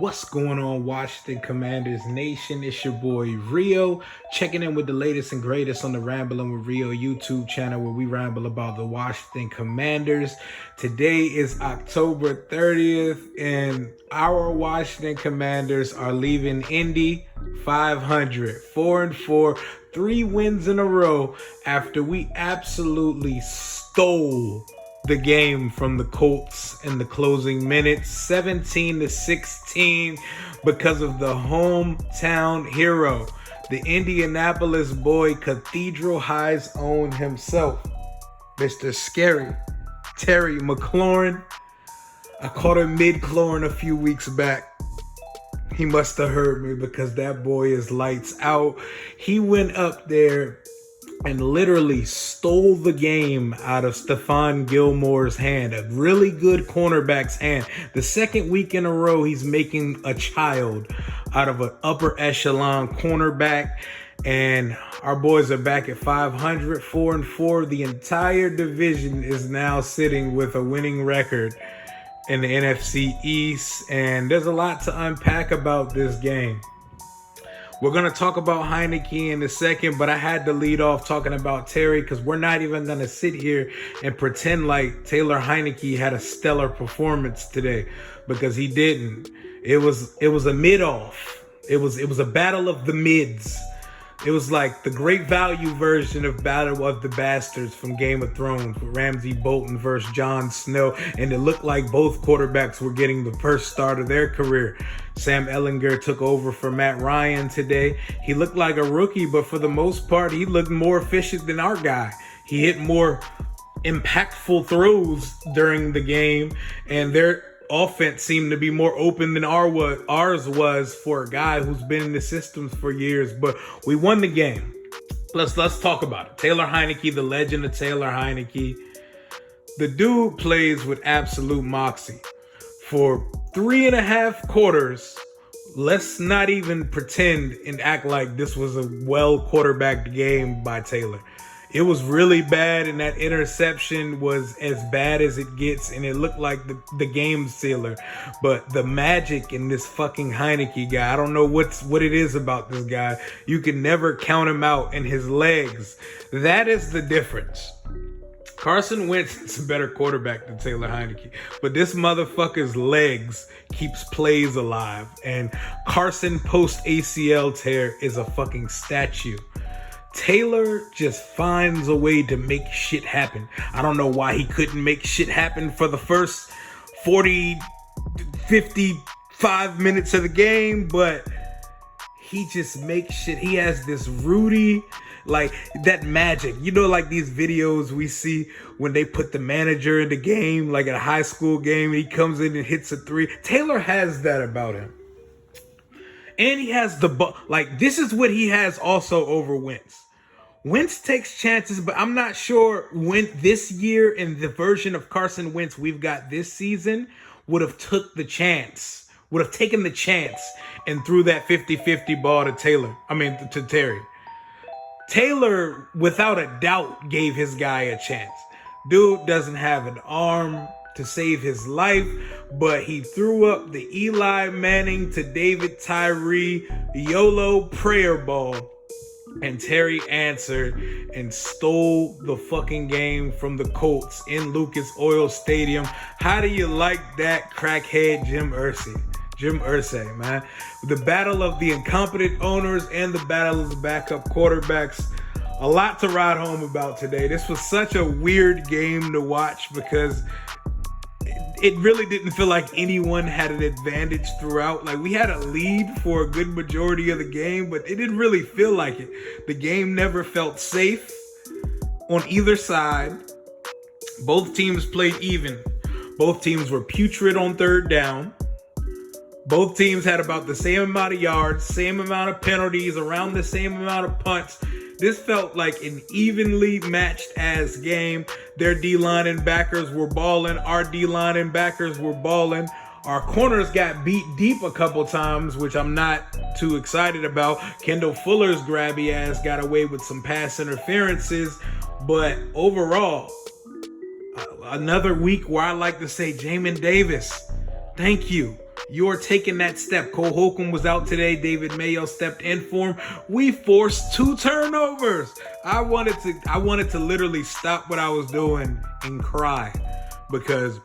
What's going on, Washington Commanders Nation? It's your boy Rio, checking in with the latest and greatest on the Rambling with Rio YouTube channel, where we ramble about the Washington Commanders. Today is October 30th, and our Washington Commanders are leaving Indy 500, 4-4, 3 wins in a row after we absolutely stole the game from the Colts in the closing minutes, 17-16, because of the hometown hero, the Indianapolis boy, Cathedral High's own himself, Mr. Scary Terry McLaurin. I caught him mid-clorin a few weeks back. He must have heard me, because that boy is lights out. He went up there and literally stole the game out of Stephon Gilmore's hand, a really good cornerback's hand. The second week in a row, he's making a child out of an upper echelon cornerback. And our boys are back at 500, 4-4. The entire division is now sitting with a winning record in the NFC East. And there's a lot to unpack about this game. We're going to talk about Heineke in a second, but I had to lead off talking about Terry, because we're not even going to sit here and pretend like Taylor Heineke had a stellar performance today, because he didn't. It was a mid-off. It was a battle of the mids. It was like the great value version of Battle of the Bastards from Game of Thrones, with Ramsay Bolton versus Jon Snow, and it looked like both quarterbacks were getting the first start of their career. Sam Ehlinger took over for Matt Ryan today. He looked like a rookie, but for the most part, he looked more efficient than our guy. He hit more impactful throws during the game, and their offense seemed to be more open than ours was for a guy who's been in the systems for years. But we won the game. Let's talk about it. Taylor Heineke, the legend of Taylor Heineke. The dude plays with absolute moxie. For 3.5 quarters, let's not even pretend and act like this was a well-quarterbacked game by Taylor. It was really bad, and that interception was as bad as it gets, and it looked like the game sealer. But the magic in this fucking Heineke guy, I don't know what it is about this guy. You can never count him out, and his legs, that is the difference. Carson Wentz is a better quarterback than Taylor Heineke, but this motherfucker's legs keeps plays alive, and Carson post ACL tear is a fucking statue. Taylor just finds a way to make shit happen. I don't know why he couldn't make shit happen for the first 55 minutes of the game, but he just makes shit. He has this Rudy, like that magic. You know, like these videos we see when they put the manager in the game, like at a high school game, and he comes in and hits a 3. Taylor has that about him. And he has the ball. Like, this is what he has also over Wentz. Wentz takes chances, but I'm not sure when this year in the version of Carson Wentz we've got this season would have taken the chance and threw that 50-50 ball to Terry. Taylor, without a doubt, gave his guy a chance. Dude doesn't have an arm to save his life, but he threw up the Eli Manning to David Tyree YOLO prayer ball, and Terry answered and stole the fucking game from the Colts in Lucas Oil Stadium. How do you like that, crackhead Jim Irsay, man? The battle of the incompetent owners and the battle of the backup quarterbacks. A lot to ride home about today. This was such a weird game to watch, because it really didn't feel like anyone had an advantage throughout. Like, we had a lead for a good majority of the game, but it didn't really feel like it. The game never felt safe on either side. Both teams played even. Both teams were putrid on third down. Both teams had about the same amount of yards, same amount of penalties, around the same amount of punts. This felt like an evenly matched ass game. Their D-line and backers were balling. Our D-line and backers were balling. Our corners got beat deep a couple times, which I'm not too excited about. Kendall Fuller's grabby ass got away with some pass interferences. But overall, another week where I like to say, Jamin Davis, thank you. you're taking that step. Cole Holcomb was out today. David Mayo stepped in for him. We forced 2 turnovers. I wanted to literally stop what I was doing and cry because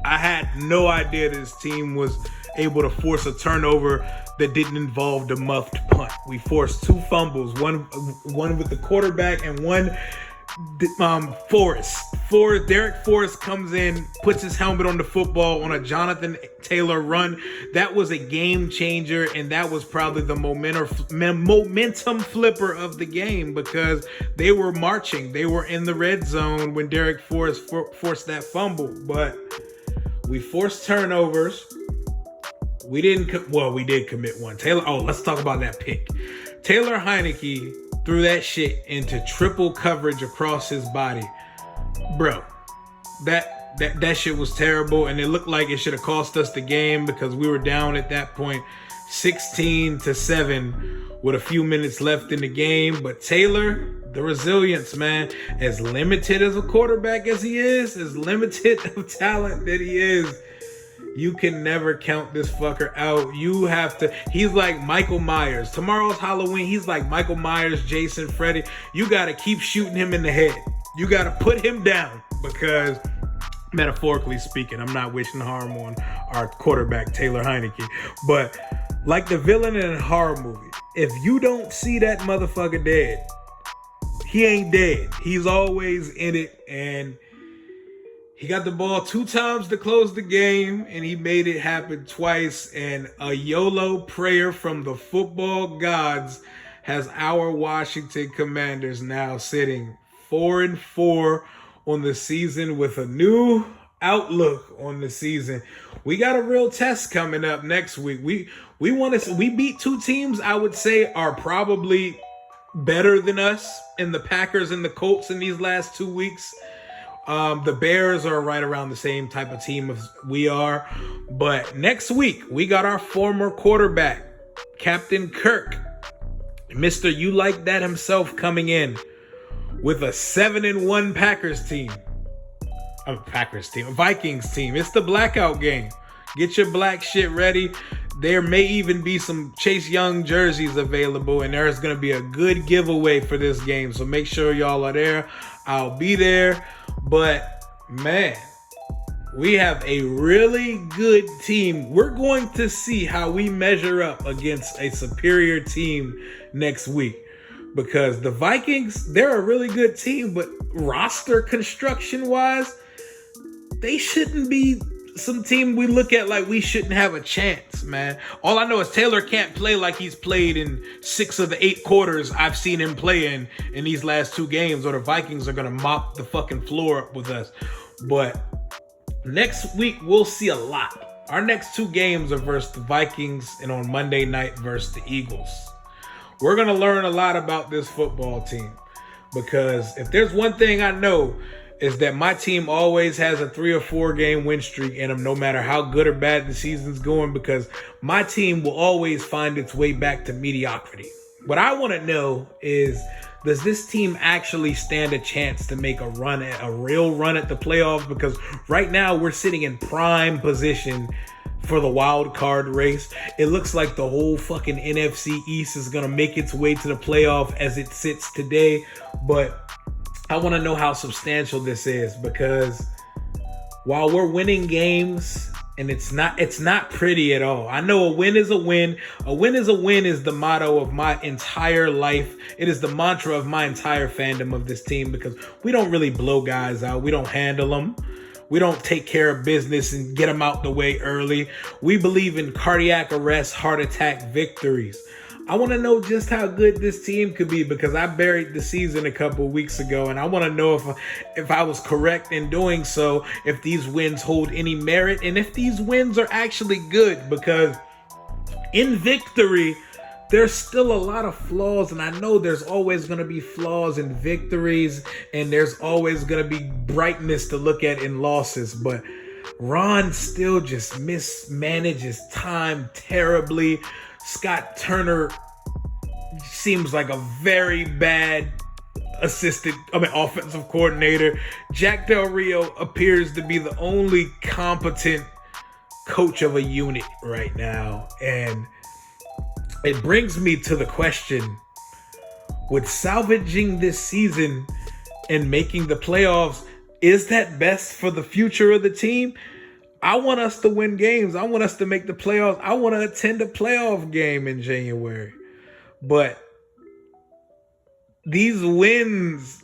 I had no idea this team was able to force a turnover that didn't involve the muffed punt. We forced 2 fumbles, one with the quarterback and one Derek Forrest comes in, puts his helmet on the football on a Jonathan Taylor run. That was a game changer, and that was probably the momentum flipper of the game because they were marching. They were in the red zone when Derek Forrest forced that fumble, but we forced turnovers. We did commit one. Let's talk about that pick. Taylor Heineke threw that shit into triple coverage across his body. Bro, that shit was terrible, and it looked like it should have cost us the game because we were down at that point 16-7 with a few minutes left in the game. But Taylor, the resilience, man, as limited as a quarterback as he is, as limited of talent that he is, you can never count this fucker out. You have to. He's like Michael Myers. Tomorrow's Halloween. He's like Michael Myers, Jason, Freddy. You got to keep shooting him in the head. You got to put him down because, metaphorically speaking, I'm not wishing harm on our quarterback, Taylor Heineke. But like the villain in a horror movie, if you don't see that motherfucker dead, he ain't dead. He's always in it, and he got the ball 2 times to close the game, and he made it happen twice. And a YOLO prayer from the football gods has our Washington Commanders now sitting 4-4 on the season with a new outlook on the season. We got a real test coming up next week. We beat 2 teams I would say are probably better than us in the Packers and the Colts in these last 2 weeks. The Bears are right around the same type of team as we are. But next week, we got our former quarterback, Captain Kirk, Mr. You Like That himself, coming in with a 7-1 Vikings team. It's the blackout game. Get your black shit ready. There may even be some Chase Young jerseys available, and there's going to be a good giveaway for this game. So make sure y'all are there. I'll be there. But, man, we have a really good team. We're going to see how we measure up against a superior team next week. Because the Vikings, they're a really good team, but roster construction-wise, they shouldn't be some team we look at like we shouldn't have a chance, man. All I know is Taylor can't play like he's played in 6 of the 8 quarters I've seen him play in these last 2 games, or the Vikings are going to mop the fucking floor up with us. But next week, we'll see a lot. Our next 2 games are versus the Vikings and on Monday night versus the Eagles. We're going to learn a lot about this football team because if there's one thing I know, is that my team always has a 3 or 4 game win streak in them, no matter how good or bad the season's going, because my team will always find its way back to mediocrity. What I want to know is, does this team actually stand a chance to make a real run at the playoffs? Because right now we're sitting in prime position for the wild card race. It looks like the whole fucking NFC East is going to make its way to the playoff as it sits today, but I want to know how substantial this is, because while we're winning games, and it's not pretty at all. I know a win is a win. A win is a win is the motto of my entire life. It is the mantra of my entire fandom of this team, because we don't really blow guys out. We don't handle them. We don't take care of business and get them out the way early. We believe in cardiac arrest, heart attack victories. I want to know just how good this team could be, because I buried the season a couple weeks ago, and I want to know if I was correct in doing so, if these wins hold any merit, and if these wins are actually good, because in victory, there's still a lot of flaws, and I know there's always going to be flaws in victories, and there's always going to be brightness to look at in losses, but Ron still just mismanages time terribly. Scott Turner seems like a very bad offensive coordinator. Jack Del Rio appears to be the only competent coach of a unit right now. And it brings me to the question, with salvaging this season and making the playoffs, is that best for the future of the team? I want us to win games. I want us to make the playoffs. I want to attend a playoff game in January. But these wins,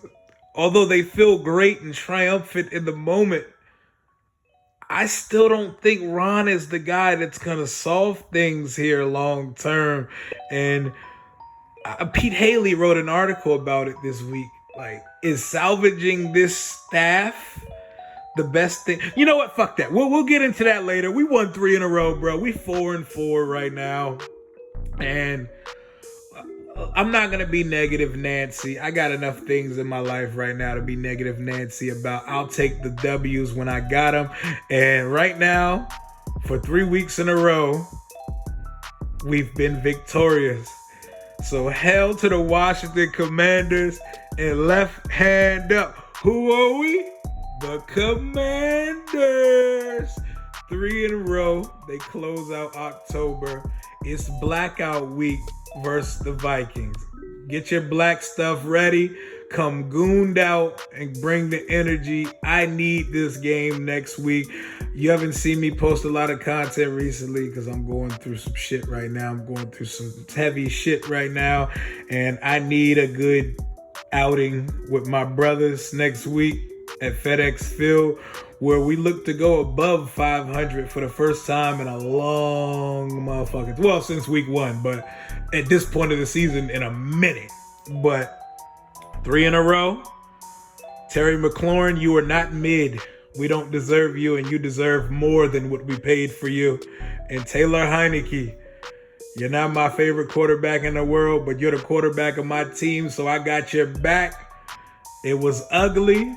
although they feel great and triumphant in the moment, I still don't think Ron is the guy that's going to solve things here long term. And Pete Haley wrote an article about it this week. Like, is salvaging this staff the best thing? You know what? Fuck that. We'll get into that later. We won 3 in a row, bro. We 4-4 right now. And I'm not going to be negative Nancy. I got enough things in my life right now to be negative Nancy about. I'll take the W's when I got them. And right now, for 3 weeks in a row, we've been victorious. So hell to the Washington Commanders, and left hand up. Who are we? The Commanders. 3 in a row. They close out October. It's blackout week versus the Vikings. Get your black stuff ready. Come gooned out and bring the energy. I need this game next week. You haven't seen me post a lot of content recently because I'm going through some shit right now. I'm going through some heavy shit right now. And I need a good outing with my brothers next week at FedEx Field, where we look to go above 500 for the first time in a long motherfucking, well, since week 1, but at this point of the season in a minute. But 3 in a row. Terry McLaurin, you are not mid. We don't deserve you, and you deserve more than what we paid for you. And Taylor Heineke, you're not my favorite quarterback in the world, but you're the quarterback of my team, so I got your back. It was ugly,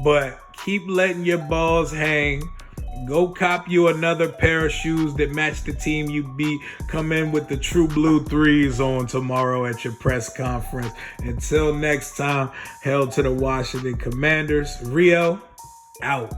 but keep letting your balls hang. Go cop you another pair of shoes that match the team you beat. Come in with the true blue 3s on tomorrow at your press conference. Until next time, hell to the Washington Commanders. Rio, out.